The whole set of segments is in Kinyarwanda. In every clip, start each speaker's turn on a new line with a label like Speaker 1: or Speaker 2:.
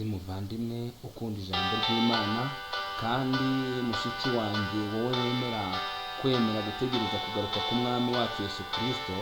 Speaker 1: nshuti muvandimwe ukunda ijambo ry'Imana kandi mushiki wanjye wowe kwemera gutegereza kugaruka k'umwami wacu Yesu Kristo,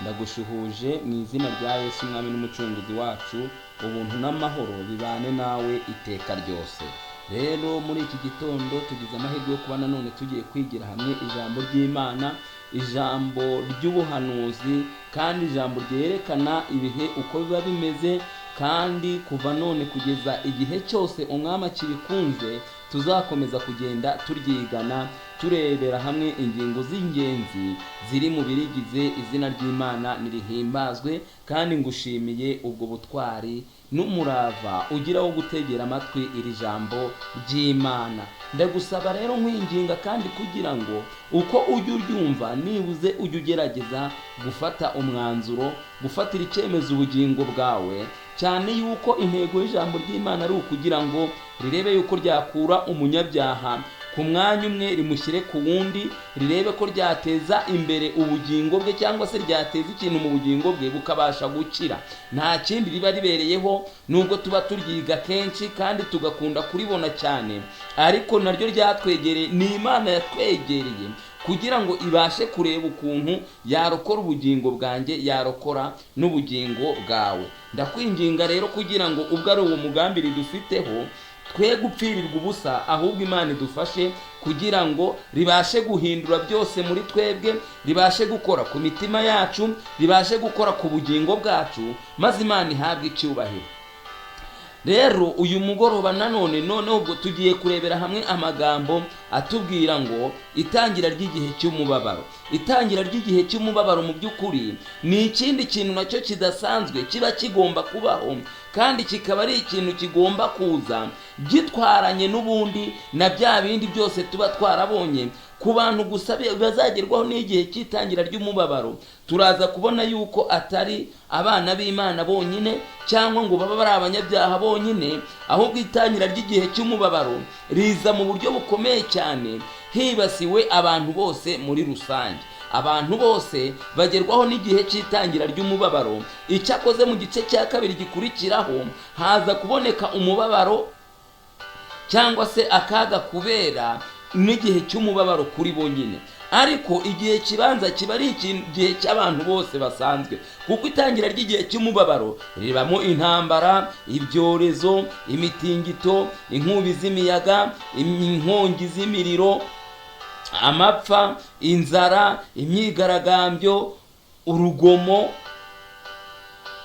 Speaker 1: ndagushuhuje mu izina rya Yesu umwami n'umucunguzi wacu. Ubuntu n'amahoro bibane nawe iteka ryose. Rero muri iki gitondo tugize amahirwe yo kuba nanone tugiye kwigira hamwe ijambo ry'Imana, ijambo ry'ubuhanuzi kandi ijambo ryerekana ibihe uko biba bimeze, kandi kuva none kugeza igihe cyose umwami akibikunze tuzakomeza kugenda turyigana, turebera hamwe ingingo z'ingenzi ziri mu birigize izina ry'Imana nirihimbazwe. Kandi ngushimiye ubwo butwari n'umurava ugira wo gutegera amatwi iri jambo ry'Imana. Ndagusaba rero nkwinginga kandi kugira ngo uko ujye uryumva nibuze ujye ugerageza gufata umwanzuro, gufatira icyemezo ubugingo bwawe, cyane yuko intego y'ijambo ry'Imana ari ukugira ngo rirebe yuko ryakura umunyabyaha ku mwanya umwe rimushyire ku wundi, rirebe ko ryateza imbere ubugingo bwe cyangwa se ryateza ikintu mu bugingo bwe bukabasha gukira. Nta kindi riba ribereyeho, nubwo tuba turyiga kenshi kandi tugakunda kuribona cyane, ariko naryo ryatwegereye, ni Imana yatwegereye kugira ngo ibashe kureba ukuntu yarokora ubugingo bwanjye, yarokora n'ubugingo bwawe. Ndakwinginga rero kugira ngo ubwo ari uwo mugambi ridufiteho twe gupfirirwa ubusa, ahubwo Imana idufashe kugira ngo ribashe guhindura byose muri twebwe, ribashe gukora ku mitima yacu, ribashe gukora ku bugingo bwacu, maze Imana ihabwe icyubahiro. Rero uyu mugoroba noneho ubwo tugiye kurebera hamwe amagambo atubwira ngo itangira ry'igihe cy'umubabaro. Itangira ry'igihe cy'umubabaro mu by'ukuri ni ikindi kintu nacyo kidasanzwe kiba kigomba kubaho, kandi kikaba ari ikintu kigomba kuza gitwaranye n'ubundi na bya bindi byose tuba twarabonye ku bantu gusa bazagerwaho n'igihe cy'itangira ry'umubabaro. Turaza kubona yuko atari abana b'Imana bonyine cyangwa ngo baba bari abanyabyaha bonyine, ahubwo itangira ry'igihe cy'umubabaro riza mu buryo bukomeye cyane, hibasiwe abantu bose muri rusange. Abantu bose bagerwaho n'igihe cy'itangira ry'umubabaro. Icyakoze mu gice cya kabiri gikurikiraho haza kuboneka umubabaro cyangwa se akaga kubera n'igihe cy'umubabaro kuri bonyine, ariko igihe kibanza kiba ari igihe cy'abantu bose basanzwe, kuko itangira ry'igihe cy'umubabaro ribamo intambara, ibyorezo, imitingito, inkubi z'imiyaga, inkongi z'imiriro, amapfa, inzara, imyigaragambyo, urugomo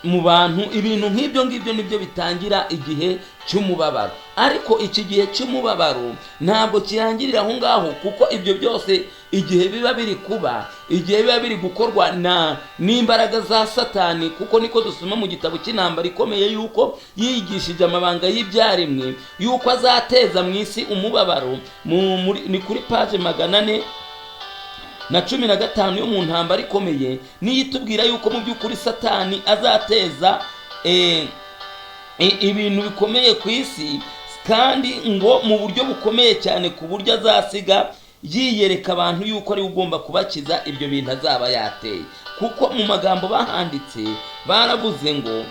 Speaker 1: mu bantu. Ibintu nk'ibyo ngibyo nibyo bitangira igihe cy'umubabaro. Ariko iki gihe cy'umubabaro ntabwo kirangirira aho ngaho, kuko ibyo byose igihe biba biri kuba, igihe biba biri gukorwa n'imbaraga za Satani, kuko niko dusoma mu gitabo cy'intambara ikomeye yuko yigishije amabanga y'ibyaremwe, yuko azateza mu isi umubabaro. Ni kuri paje 415 yo mu ntambara ikomeye, niyo itubwira yuko mu by'ukuri Satani azateza ibintu bikomeye ku isi, kandi ngo mu buryo bukomeye cyane, ku buryo azasiga yiyereka abantu yuko ari ugomba kubakiza ibyo bintu azaba yateye. Kuko mu magambo bahanditse baravuze ngo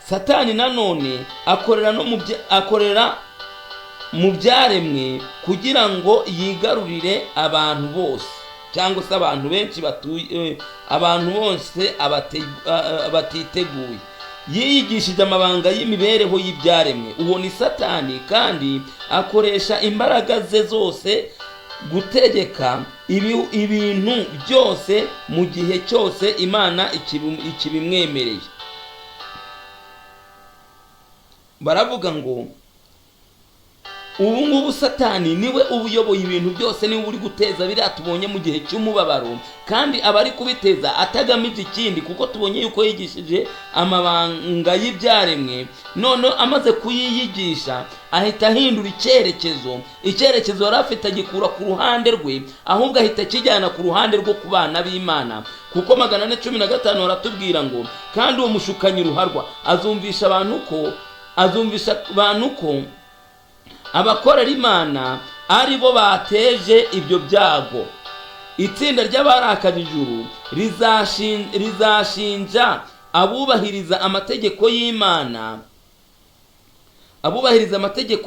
Speaker 1: Satani nanone akorera mu byaremwe kugira ngo yigarurire abantu bose, cyangwa se abantu benshi batuye, abantu bose batiteguye. Yigishije amabanga y'imibereho y'ibyaremwe. Uwo ni Satani, kandi akoresha imbaraga ze zose gutegeka ibintu byose mu gihe cyose Imana ikibimwemereye. Baravuga ngo ubu ngubu Satani niwe ubuyoboye ibintu byose, niwe uri guteza biriya tubonye mu gihe cy'umubabaro, kandi aba ari kubiteza atagamije ikindi, kuko tubonye yuko yigishije amabanga y'ibyaremwe. None amaze kuyiyigisha ahita ahindura icyerekezo yari afite agikura ku ruhande rwe, ahubwo ahita akijyana ku ruhande rwo ku bana b'Imana. Kuko 415 baratubwira ngo kandi uwo mushukanyi ruharwa azumvisha abantu ko abakorera Imana ari bo bateje ibyo byago. Itsinda ry'abarakaje ijuru rizashinja abubahiriza amategeko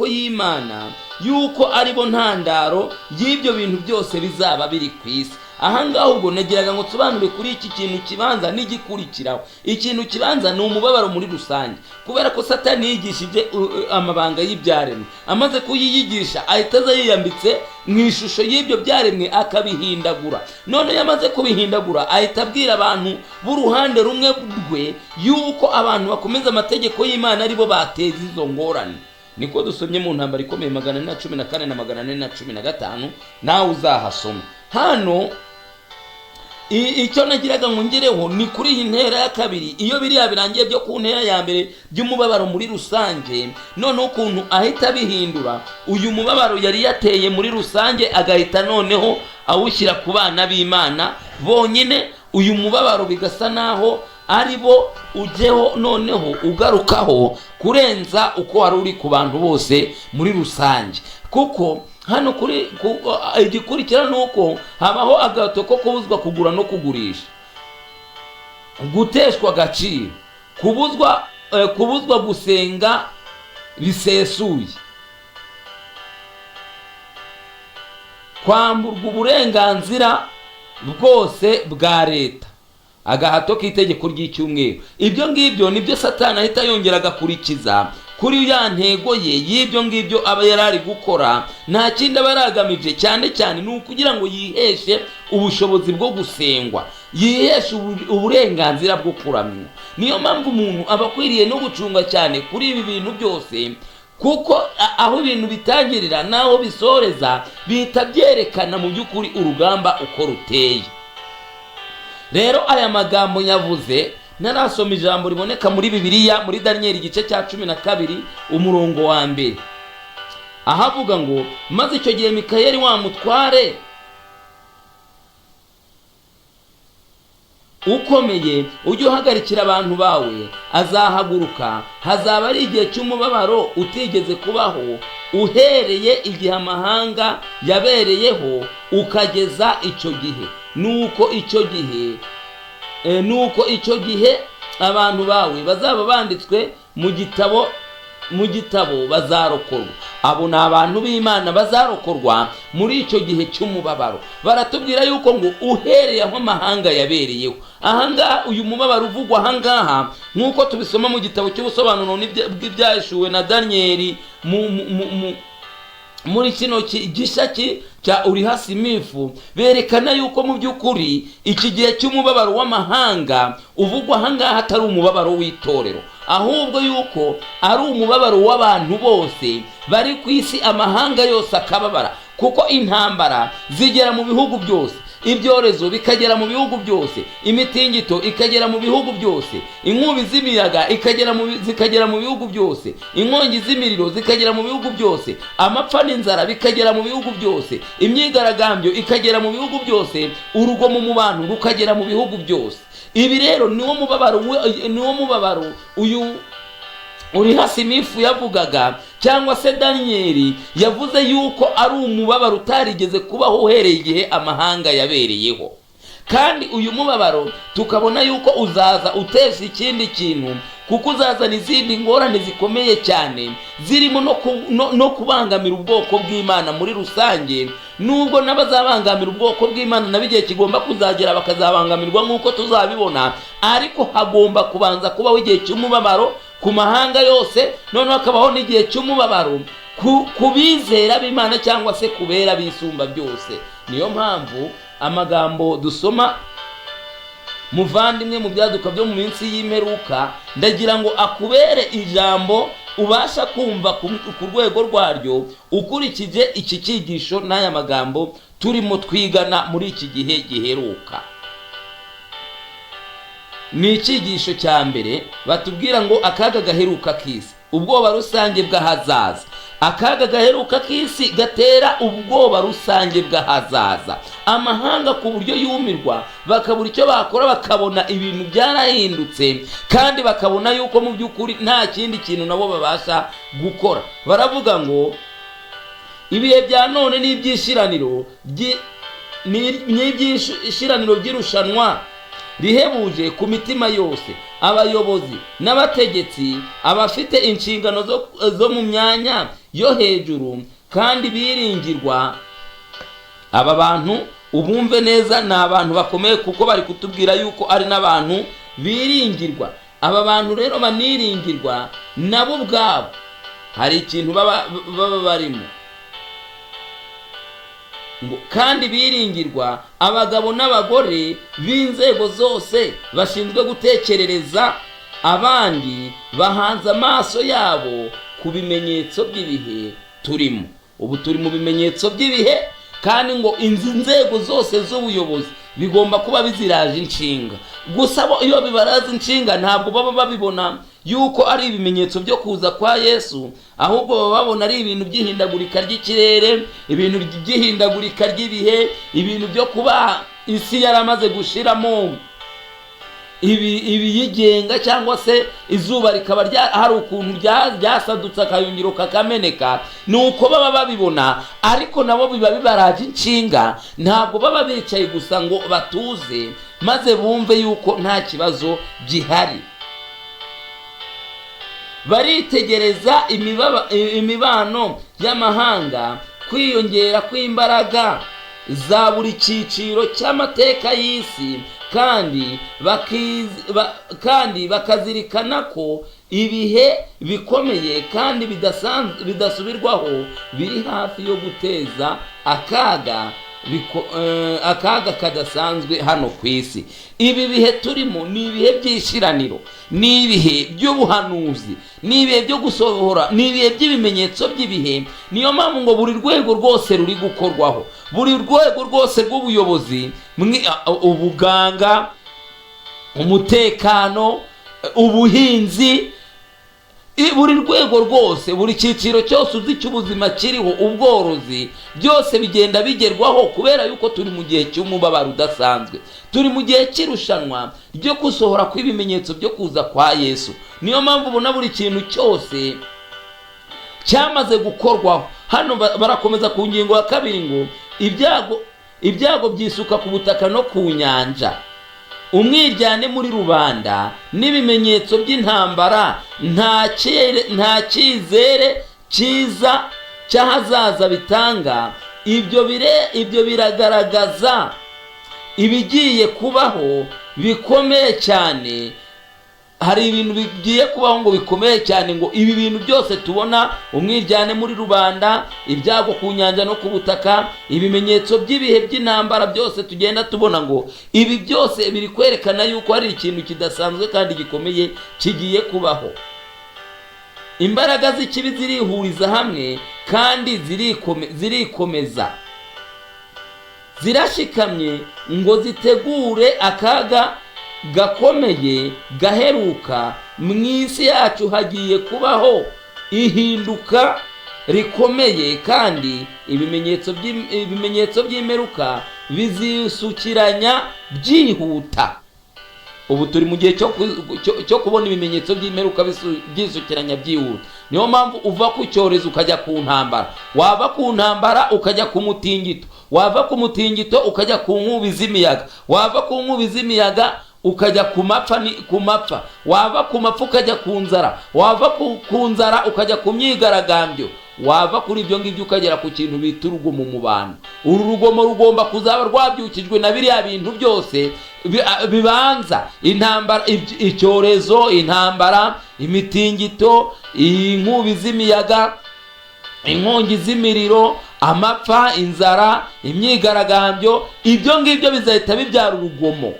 Speaker 1: y'Imana yuko aribo ntandaro y'ibyo bintu byose bizaba biri ku isi. Ahangaha ubwo nagiraga ngo tubanure kuri iki kintu kibanza n'igikurikiraho. Ikintu kibanza ni umubabaro muri rusange, kubera ko Satani yigishije amabanga y'ibyaremwe. Amaze kuyiyigisha ahita aza yiyambitse mu ishusho y'ibyo byaremwe akabihindagura. None yamaze kubihindagura ahita abwira abantu b'uruhande rumwe rwe yuko abantu bakomeza amategeko y'Imana aribo bateza izo ngorane. Niko dusomye mu ntambara ikomeye 414 na 415, nawe uzahasoma. Hano icyo nagiraga ngo ngereho ni kuri iyi ntera ya kabiri, iyo biriya birangiye byo ku ntera ya mbere by'umubabaro muri rusange, none ukuntu ahita bihindura. Uyu mubabaro yari yateye muri rusange agahita noneho awushyira ku bana b'Imana bonyine. Uyu mubabaro bigasa naho ari bo ujyeho noneho ugarukaho kurenza uko wari uri ku bantu bose muri rusange. Kuko hano kuri igikurikira nuko habaho agahato ko kubuzwa kugura no kugurisha, guteshwa agaciro, kubuzwa gusenga bisesuye, kwamburwa uburenganzira bwose bwa leta, agahato k'itegeko ry'icyumweru. Ibyo ngibyo nibyo Satani ahita yongera agakurikiza kuri ya ntego ye y'ibyo ngibyo aba yarari gukora. Nta kindi aba yaragamije, cyane cyane ni ukugira ngo yiheshe ubushobozi bwo gusengwa, yiheshe uburenganzira bwo kuramywa. Niyo mpamvu umuntu aba akwiriye no gucunga cyane kuri ibi bintu byose, kuko aho ibintu bitangirira naho bisoreza bihita byerekana mu by'ukuri urugamba uko ruteye. Rero aya magambo yavuze, narasoma ijambo riboneka muri Bibiliya muri Daniyeli igice cya 12 umurongo wa mbere, ahavuga ngo maze icyo gihe Mikayeli wa mutware ukomeye ujye uhagarikira abantu bawe azahaguruka. Hazaba ari igihe cy'umubabaro utigeze kubaho, uhereye igihe amahanga yabereyeho ukageza icyo gihe. Nuko icyo gihe abantu bawe bazaba banditswe mu gitabo bazarokorwa. Abo ni abantu b'Imana bazarokorwa muri icyo gihe cy'umubabaro. Baratubwira yuko ngo uhereye aho amahanga yabereyeho. Ahangaha uyu mubabaro uvugwa ahangaha nk'uko tubisoma mu gitabo cy'ubusobanuro bw'ibyahishuwe na Daniyeli muri kino gishaki cya Urihasimifu, berekana yuko mu by'ukuri iki gihe cy'umubabaro w'amahanga uvugwa ahangaha atari umubabaro w'itorero, ahubwo yuko ari umubabaro w'abantu bose bari ku isi. Amahanga yose akababara, kuko intambara zigera mu bihugu byose, ibyorezo bikagera mu bihugu byose, imitingito ikagera mu bihugu byose, inkubi z'imiyaga zikagera mu bihugu byose, inkongi z'imiriro zikagera mu bihugu byose, amapfa n'inzara bikagera mu bihugu byose, imyigaragambyo ikagera mu bihugu byose, urugomo mu bantu rukagera mu bihugu byose. Ibi rero niwo mubabaro uyu Urihasimifu yavugaga, cyangwa se Daniyeli yavuze yuko ari umubabaro utarigeze kubaho uhereye igihe amahanga yabereyeho. Kandi uyu mubabaro tukabona yuko uzaza utesha ikindi kintu, kuko uzazana izindi ngorane zikomeye cyane zirimo no kubangamira ubwoko bw'Imana muri rusange. Nubwo n'abazabangamira ubwoko bw'Imana nabo igihe kigomba kuzagera bakazabangamirwa nk'uko tuzabibona, ariko hagomba kubanza kubaho igihe cy'umubabaro ku mahanga yose, noneho hakabaho n'igihe cy'umubabaro ku bizera b'Imana cyangwa se kubera bisumba byose. Niyo mpamvu amagambo dusoma muvandimwe mu byaduka byo mu minsi y'imperuka, ndagira ngo akubere ijambo ubasha kumva ku rwego rwaryo ukurikije iki cyigisho n'aya magambo turimo twigana muri iki gihe giheruka. Ni icyigisho cya mbere batubwira ngo akaga gaheruka k'isi, ubwoba rusange bw'ahazaza. Akaga gaheruka k'isi gatera ubwoba rusange bw'ahazaza. Amahanga ku buryo yumirwa, bakabura icyo bakora, bakabona ibintu byarahindutse, kandi bakabona yuko mu by'ukuri nta kindi kintu nabo babasha gukora. Baravuga ngo ibihe bya none n'ibyishiraniro by'irushanwa rihebuje ku mitima yose, abayobozi n'abategetsi, abafite inshingano zo mu myanya yo hejuru kandi biringirwa. Aba bantu ubumve neza, ni abantu bakomeye kuko bari kutubwira yuko ari n'abantu biringirwa. Aba bantu rero baniringirwa nabo ubwabo hari ikintu baba barimo ngo kandi biringirwa, abagabo n'abagore b'inzego zose bashinzwe gutekerereza abandi, bahanze amaso yabo ku bimenyetso by'ibihe turimo. Ubu turi mu bimenyetso by'ibihe, kandi ngo inzego zose z'ubuyobozi bigomba kuba biziraje inshinga. Gusa bo iyo bibaraza inshinga ntabwo baba babibona yuko ari ibimenyetso byo kuza kwa Yesu, ahubwo baba babona ari ibintu by'ihindagurika ry'ikirere, ibintu by'ihindagurika ry'ibihe, ibintu byo kuba isi yaramaze gushiramo ibiyigenga, cyangwa se izuba rikaba hari ukuntu ryasadutse akayungiro kakameneka. Nuko baba babibona, ariko nabo biba bibaraje inshinga. Ntabwo baba bicaye gusa ngo batuze maze bumve yuko nta kibazo gihari. Baritegereza imibano y'amahanga, kwiyongera kw'imbaraga za buri cyiciro cy'amateka y'isi, kandi bakazirikana ko ibihe bikomeye kandi bidasubirwaho biri hafi yo guteza akaga kadasanzwe hano ku isi. Ibi bihe turimo ni ibihe by'ishiraniro, ni ibihe by'ubuhanuzi, ni ibihe byo gusohora, ni ibihe by'ibimenyetso by'ibihe. Niyo mpamvu ngo buri rwego rwose ruri gukorwaho, buri rwego rwose rw'ubuyobozi, ubuganga, umutekano, ubuhinzi, buri rwego rwose, buri cyiciro cyose uzi cy'ubuzima kiriho, ubworozi, byose bigenda bigerwaho kubera yuko turi mu gihe cy'umubabaro udasanzwe. Turi mu gihe cy'irushanwa ryo gusohora kw'ibimenyetso byo kuza kwa Yesu. Niyo mpamvu ubona buri kintu cyose cyamaze gukorwaho. Hano barakomeza ku ngingo ya 2 ngo ibyago byisuka ku butaka no ku nyanja, umwiryane muri rubanda n'ibimenyetso by'intambara, nta cyizere cyiza cy'ahazaza bitanga. Ibyo biragaragaza ibigiye kubaho bikomeye cyane. Hari ibintu bigiye kubaho ngo bikomeye cyane, ngo ibi bintu byose tubona, umwiryane muri rubanda, ibyago ku nyanja no ku butaka, ibimenyetso by'ibihe by'intambara byose tugenda tubona, ngo ibi byose biri kwerekana yuko hari ikintu kidasanzwe kandi gikomeye kigiye kubaho. Imbaraga z'ikibi zirihuriza hamwe kandi zirikomeza, zirashikamye ngo zitegure akaga gakomeye gaheruka. Mu isi yacu hagiye kubaho ihinduka rikomeye, kandi ibimenyetso by'imperuka bizisukiranya byihuta. Ubu turi mu gihe cyo kubona ibimenyetso by'imperuka byisukiranya byihuta. Niyo mpamvu uva ku cyorezo ukajya ku ntambara, wava ku ntambara ukajya ku mutingito, wava ku mutingito ukajya ku nkubi z'imiyaga, wava ku nkubi z'imiyaga ukajya ku mapfa, wava ku mapfa ukajya ku nzara, wava ku nzara ukajya ku myigaragambyo, wava kuri ibyo ngibyo ukagera ku kintu bita urugomo mu bantu. Uru rugomo rugomba kuzaba rwabyukijwe na biriya bintu byose bibanza: intambara, icyorezo, intambara, imitingito, inkubi z'imiyaga, inkongi z'imiriro, amapfa, inzara, imyigaragambyo. Ibyo ngibyo bizahita bibyara urugomo.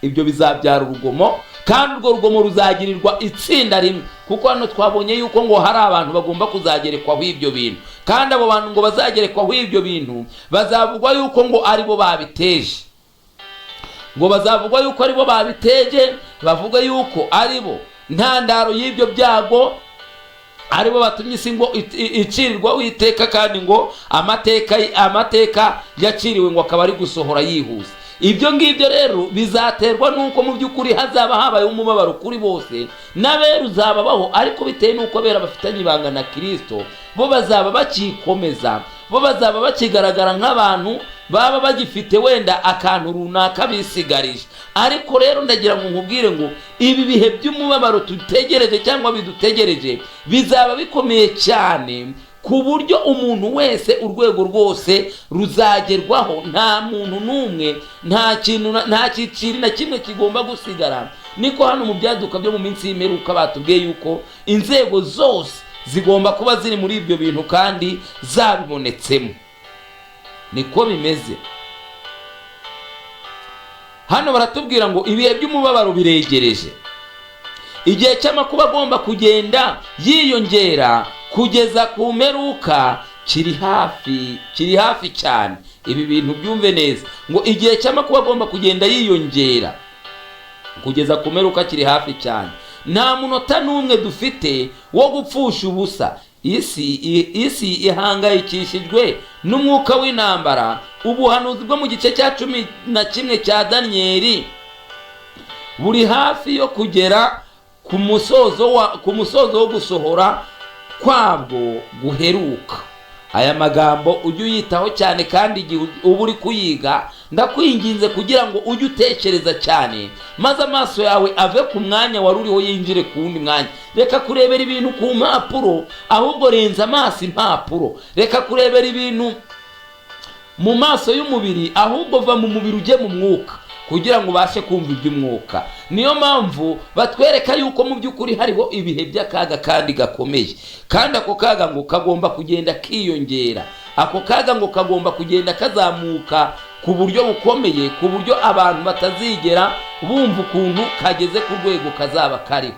Speaker 1: Ibyo bizabyara urugomo, kandi urwo rugomo ruzagirirwa itsinda rimwe, kuko hano twabonye yuko ngo hari abantu bagomba kuzagerekwaho ibyo bintu, kandi abo bantu ngo bazagerekwaho ibyo bintu bazavugwa yuko ngo aribo babiteje, ngo bazavugwa yuko aribo babiteje, bavuga yuko aribo ntandaro y'ibyo byago, aribo batumye isi ngo icirirwa witeka, kandi ngo amateka yaciriwe ngo akaba ari gusohora yihuse. Ibyo ngibyo rero bizaterwa nuko mu by'ukuri hazaba habaye umubabaro kuri bose, n'abera uzababaho, ariko bitewe nuko bera bafitanye ibanga na Kristo, bo bazaba bakikomeza, bo bazaba bakigaragara nk'abantu baba bagifite wenda akantu runaka bisigarije. Ariko rero ndagira ngo nkubwire ngo ibi bihe by'umubabaro tutegereje cyangwa bidutegereje bizaba bikomeye cyane, ku buryo umuntu wese urwego rwose ruzagerwaho. Nta muntu n'umwe, nta cyiciro na kimwe kigomba gusigara. Niko hano mu byaduka byo mu minsi y'imperuka batubwiye yuko inzego zose zigomba kuba ziri muri ibyo bintu kandi zabibonetsemo. Niko bimeze. Hano baratubwira ngo ibihe by'umubabaro biregereje. Igihe cy'amakuba agomba kugenda yiyongera kugeza ku mperuka kiri hafi cyane. Ibi bintu byumve neza ngo igihe cy'amakuba agomba kugenda yiyongera kugeza ku mperuka kiri hafi cyane. Nta munota n'umwe dufite wo gupfusha ubusa. Isi ihangayikishijwe n'umwuka w'intambara. Ubuhanuzi bwo mu gice cya 11 cya Daniyeli buri hafi yo kugera ku musozo wo gusohora kwabwo guheruka. Aya magambo ujye uyitaho cyane, kandi igihe uba uri kuyiga ndakwinginze kugira ngo ujye utekereza cyane, maze amaso yawe ave ku mwanya wari uriho yinjire ku wundi mwanya. Reka kurebera ibintu ku mpapuro, ahubwo renza amaso impapuro. Reka kurebera ibintu mu maso y'umubiri, ahubwo va mu mubiri ujye mu mwuka kugira ngo ubashe kumva iby'umwuka. Niyo mpamvu batwereka yuko mu by'ukuri hariho ibihe by'akaga kandi gakomeye, kandi ako kaga ngo kagomba kugenda kiyongera. Ako kaga ngo kagomba kugenda kazamuka ku buryo bukomeye, ku buryo abantu batazigera bumva ukuntu kageze ku rwego kazaba kariho.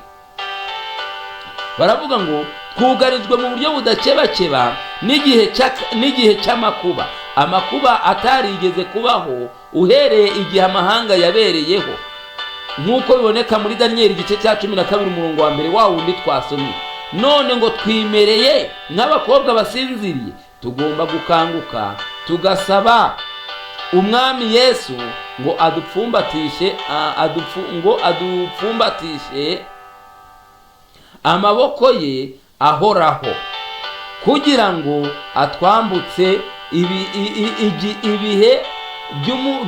Speaker 1: Baravuga ngo twugarijwe mu buryo budakebakeba n'igihe cy'amakuba. Amakuba atarigeze kubaho uhereye igihe amahanga yabereyeho, nk'uko biboneka muri Daniyeli igice cya 12 umurongo wa mbere wa wundi twasomye. None ngo twimereye nk'abakobwa basinziriye, tugomba gukanguka tugasaba umwami Yesu ngo adupfumbatishe amaboko ye ahoraho, kugira ngo atwambutse ibihe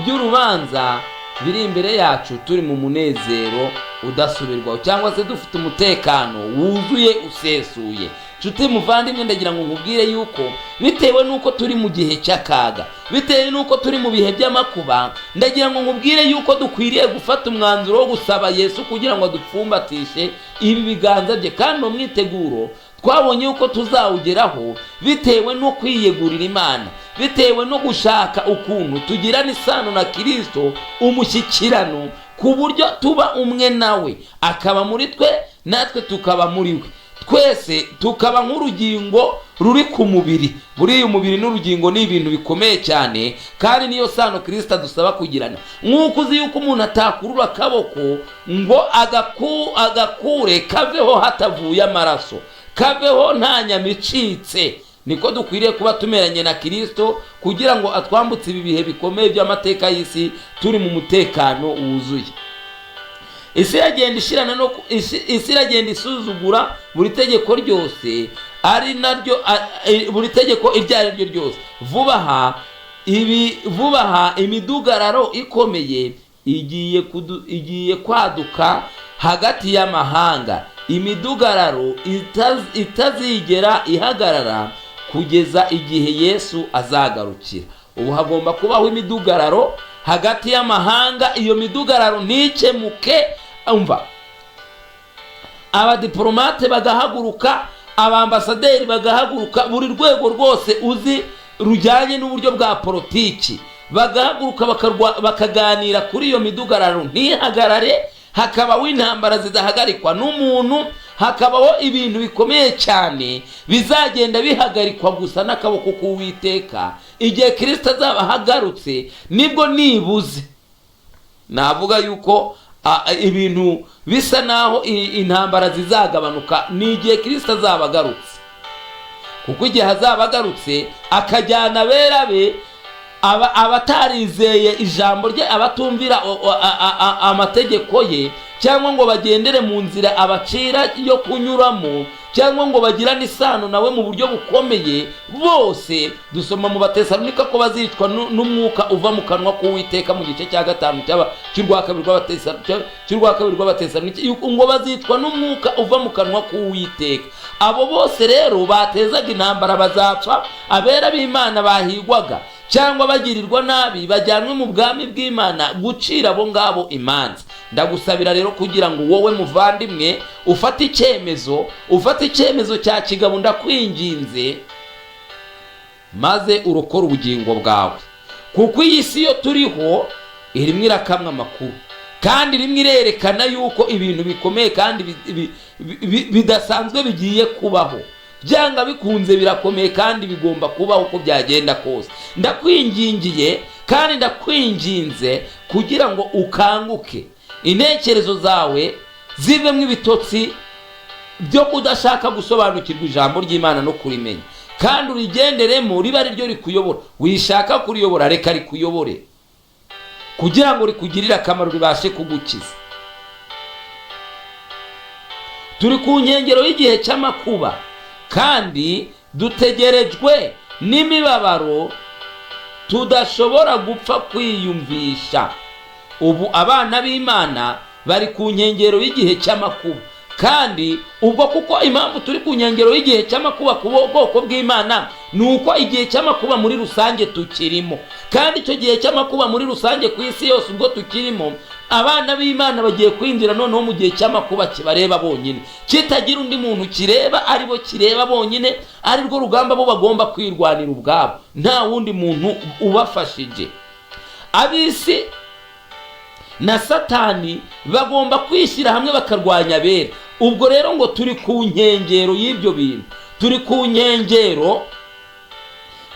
Speaker 1: by'urubanza biri imbere yacu turi mu munezero udasubirwaho, cyangwa se dufite umutekano wuzuye usesuye. Nshuti muvandimwe, ndagira ngo nkubwire yuko bitewe nuko turi mu gihe cy'akaga, bitewe nuko turi mu bihe by'amakuba, ndagira ngo nkubwire yuko dukwiriye gufata umwanzuro wo gusaba Yesu kugira ngo adupfumbatishe ibi biganza bye. Kandi umwiteguro twabonye yuko tuzawugeraho bitewe no kwiyegurira Imana, bitewe no gushaka ukuntu tugirana isano na Kristo, umushyikirano, ku buryo tuba umwe nawe, akaba muri twe natwe tukaba muri we, twese tukaba nk'urugingo ruri ku mubiri. Buriya umubiri n'urugingo ni ibintu bikomeye cyane, kandi niyo sano Kristo adusaba kugirana. Nk'uko uzi yuko umuntu atakurura akaboko ngo agakure kaveho hatavuye amaraso, kaveho nta nyama icitse, niko dukwiriye kuba tumeranye na Kristo kugira ngo atwambutse ibi bihe bikomeye by'amateka y'isi turi mu mutekano wuzuye. Isi iragenda isuzugura buri tegeko ryose, ari naryo buri tegeko iryo ari ryo ryose. Vuba aha imidugararo ikomeye igiye kwaduka hagati y'amahanga, imidugararo itazigera ihagarara kugeza igihe Yesu azagarukira. Ubu hagomba kubaho imidugararo hagati y'amahanga. Iyo midugararo ntikemuke. Umva, abadiplomate bagahaguruka, abambasaderi bagahaguruka, buri rwego rwose uzi rujyanye n'uburyo bwa politiki bagahaguruka bakaganira kuri iyo midugararo ntihagarare. Hakabaho intambara zidahagarikwa n'umuntu, hakabaho ibintu bikomeye cyane bizagenda bihagarikwa gusa n'akaboko k'Uwiteka. Igihe Kristo azaba ahagarutse nibwo nibuze navuga yuko ibintu bisa naho intambara zizagabanuka, ni igihe Kristo azaba agarutse. Kuko igihe azaba agarutse akajyana abera be, abatarizeye ijambo rye, abatumvira amategeko ye, cyangwa ngo bagendere mu nzira abacira yo kunyuramo, cyangwa ngo bagirane isano nawe mu buryo bukomeye, bose dusoma mu Batesalonika ko bazicwa n'umwuka uva mu kanwa k'Uwiteka mu gice cya 5 cy'urwa kabiri rw'Abatesalonika, ngo bazicwa n'umwuka uva mu kanwa k'Uwiteka. Abo bose rero batezaga intambara bazapfa, abera b'Imana bahigwaga cyangwa bagirirwa nabi bajyanwe mu bwami bw'Imana gucira abo ngabo imanza. Ndagusabira rero kugira ngo wowe muvandimwe ufate icyemezo cya kigabo, ndakwinginze maze urokora ubugingo bwawe, kuko iyi si yo turiho irimo irakamwa amakuru, kandi irimo irerekana yuko ibintu bikomeye kandi bidasanzwe bigiye kubaho. Byanga bikunze birakomeye kandi bigomba kubaho uko byagenda kose. Ndakwingingiye kandi ndakwinginze kugira ngo ukanguke, intekerezo zawe zivemo ibitotsi byo kudashaka gusobanukirwa ijambo ry'Imana no kurimenya, kandi urigenderemo riba ari ryo rikuyobora. Wishaka kuriyobora, reka rikuyobore kugira ngo rikugirire akamaro, ribashe kugukiza. Turi ku nkengero y'igihe cy'amakuba, kandi dutegerejwe n'imibabaro tudashobora gupfa kwiyumvisha. Ubu abana b'Imana bari ku nkengero y'igihe cy'amakuba, kandi ubwo kuko impamvu turi ku nkengero y'igihe cy'amakuba ku bwoko bw'Imana ni uko igihe cy'amakuba muri rusange tukirimo, kandi icyo gihe cy'amakuba muri rusange ku isi yose ubwo tukirimo, abana b'Imana bagiye kwinjira noneho mu gihe cy'amakuba kibareba bonyine, kitagira undi muntu kireba, ari bo kireba bonyine, ari rwo rugamba bo bagomba kwirwanira ubwabo, nta wundi muntu ubafashije. Ab'isi na Satani bagomba kwishyira hamwe bakarwanya abera. Ubwo rero ngo turi ku nkengero y'ibyo bintu, turi ku nkengero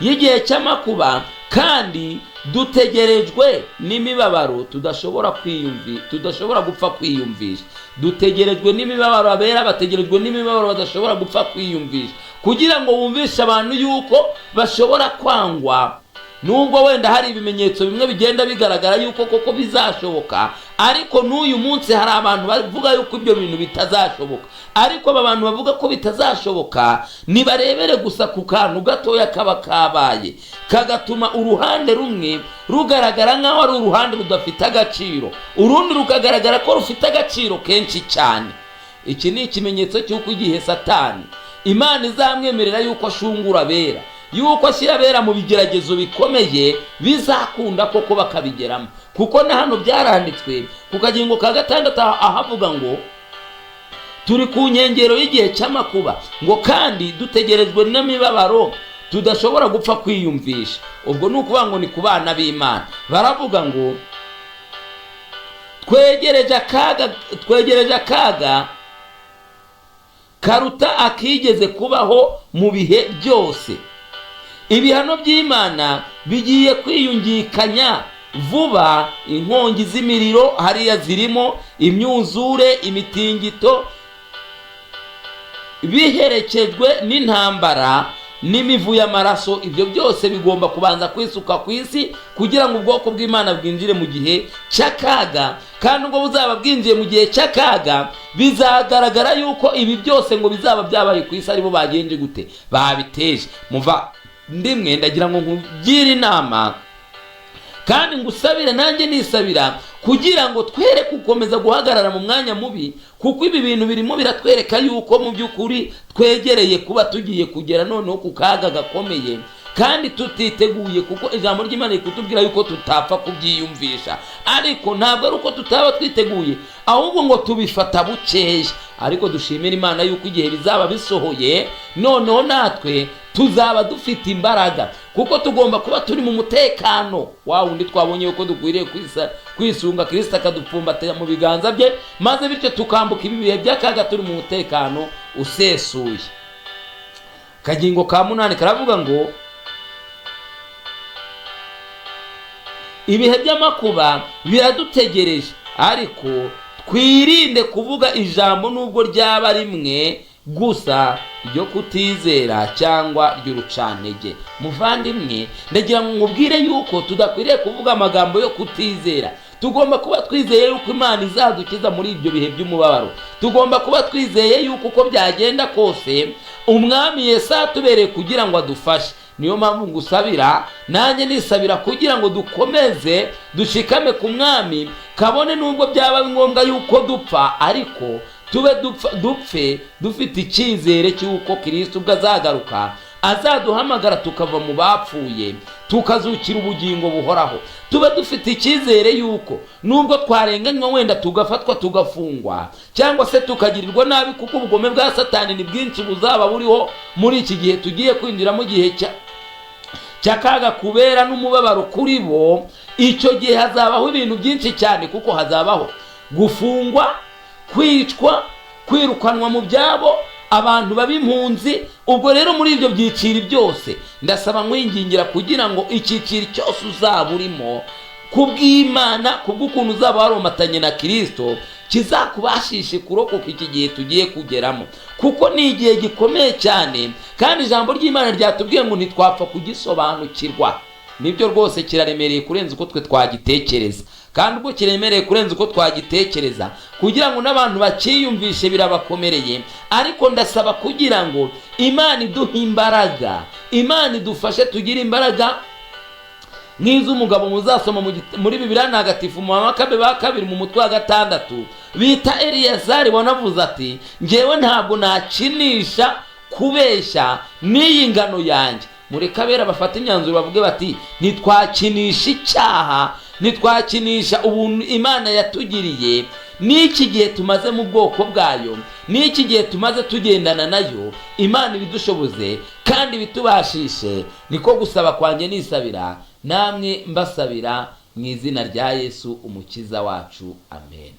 Speaker 1: y'igihe cy'amakuba, kandi dutegerejwe n'imibabaro tudashobora gupfa kwiyumvisha. Dutegerejwe n'imibabaro, abera bategerejwe n'imibabaro badashobora gupfa kwiyumvisha, kugira ngo wumvishe abantu yuko bashobora kwangwa. Nubwo wenda hari ibimenyetso bimwe bigenda bigaragara yuko koko bizashoboka, ariko n'uyu munsi hari abantu bavuga yuko ibyo bintu bitazashoboka. Ariko aba bantu bavuga ko bitazashoboka nibarebere gusa ku kantu gatoya kaba kabaye, kagatuma uruhande rumwe rugaragara nk'aho ari uruhande rudafite agaciro, urundi rukagaragara ko rufite agaciro kenshi cyane. Iki ni ikimenyetso cy'uko igihe Satani Imana izamwemerera yuko ashungura abera, yuko ashyira abera mu bigeragezo bikomeye, bizakunda koko bakabigeramo. Kuko na hano byaranditswe ku kagingo ka 6 ahavuga ngo turi ku nkengero y'igihe cy'amakuba, ngo kandi dutegerejwe n'imibabaro tudashobora gupfa kwiyumvisha. Ubwo ni ukuvuga ngo ni ku bana b'Imana. Baravuga ngo twegereje akaga karuta akigeze kubaho mu bihe byose. Ibihano by'Imana bigiye kwiyungikanya vuba, inkongi z'imiriro hariya zirimo, imyuzure, imitingito, biherekejwe n'intambara n'imivu y'amaraso. Ibyo byose bigomba kubanza kwisuka ku isi kugira ngo ubwoko bw'Imana bwinjire mu gihe cy'akaga, kandi ubwo buzaba bwinjiye mu gihe cy'akaga bizagaragara yuko ibi byose ngo bizaba byabaye ku isi aribo bagenje gute, babiteje. Muva ndimwe ndagira ngo nkugire inama kandi ngusabire, nanjye nisabira, kugira ngo twereke gukomeza guhagarara mu mwanya mubi, kuko ibi bintu birimo biratwereka yuko mu by'ukuri twegereye kuba tugiye kugera noneho ku kaga gakomeye, kandi tutiteguye, kuko ijambo ry'Imana rikutubwira yuko tutapfa kubyiyumvisha. Ariko ntabwo ari uko tutaba twiteguye, ahubwo ngo tubifata bukeya. Ariko dushimira Imana yuko igihe bizaba bisohoye, noneho natwe tuzaba dufite imbaraga, kuko tugomba kuba turi mu mutekano wa wundi twabonye yuko dukwiriye kwisunga Kristo akadupfumbatira mu biganza bye, maze bityo tukambuka ibi bihe by'akaga turi mu mutekano usesuye. Kagingo ka 8 karavuga ngo ibihe by'amakuba biradutegereje, ariko twirinde kuvuga ijambo nubwo ryaba rimwe gusa ryo kutizera cyangwa ry'urucantege. Muvandimwe, ndagira ngo nkubwire yuko tudakwiriye kuvuga amagambo yo kutizera, tugomba kuba twizeye yuko Imana izadukiza muri ibyo bihe by'umubabaro. Tugomba kuba twizeye yuko uko byagenda kose umwami Yesu atubereye kugira ngo adufashe. Niyo mpamvu ngusabira, nanjye nisabira kugira ngo dukomeze dushikame ku mwami, kabone nubwo byaba ngombwa yuko dupfa, ariko tube dupfe dufite icyizere cy'uko Kristo ubwo azagaruka azaduhamagara tukava mu bapfuye tukazukira ubugingo buhoraho. Tube dufite icyizere yuko nubwo twarenganywa wenda tugafatwa tugafungwa cyangwa se tukagirirwa nabi, kuko ubugome bwa Satani ni bwinshi buzaba buriho muri iki gihe tugiye kwinjira mu gihe cy'akaga kubera n'umubabaro kuri bo. Icyo gihe hazabaho ibintu byinshi cyane, kuko hazabaho gufungwa, kwicwa, kwirukanwa mu byabo, abantu bab'impunzi. Ubwo rero muri ibyo byiciro byose ndasaba nkwingingira kugira ngo icyiciro cyose uzaba urimo kubw'Imana, kubw'ukuntu uzaba waromatanye na Kristo, kizakubashishe kurokoka iki gihe tugiye kugeramo, kuko ni igihe gikomeye cyane, kandi ijambo ry'Imana ryatubwiye ngo ntitwapfa kugisobanukirwa. Nibyo rwose kiraremereye kurenza uko twe twagitekereza, kandi ubwo kiremereye kurenza uko twagitekereza, kugira ngo n'abantu bakiyumvishe birabakomereye. Ariko ndasaba kugira ngo Imana iduhe imbaraga, Imana idufashe tugire imbaraga nk'iz'umugabo muzasoma muri Bibiliya ntagatifu mu Bamakabe ba kabiri mu mutwe wa 6 bita Eliyazari, wanavuze ati njyewe ntabwo nakinisha kubeshya n'iyi ngano yanjye. Mureka abera bafata imyanzuro bavuge bati ntitwakinisha icyaha, ntitwakinisha ubuntu Imana yatugiriye. N'iki gihe tumaze mu bwoko bwayo, n'iki gihe tumaze tugendana nayo, Imana ibidushoboze kandi bitubashishe. Niko gusaba kwanjye nisabira, namwe mbasabira mu izina rya Yesu umukiza wacu, amen.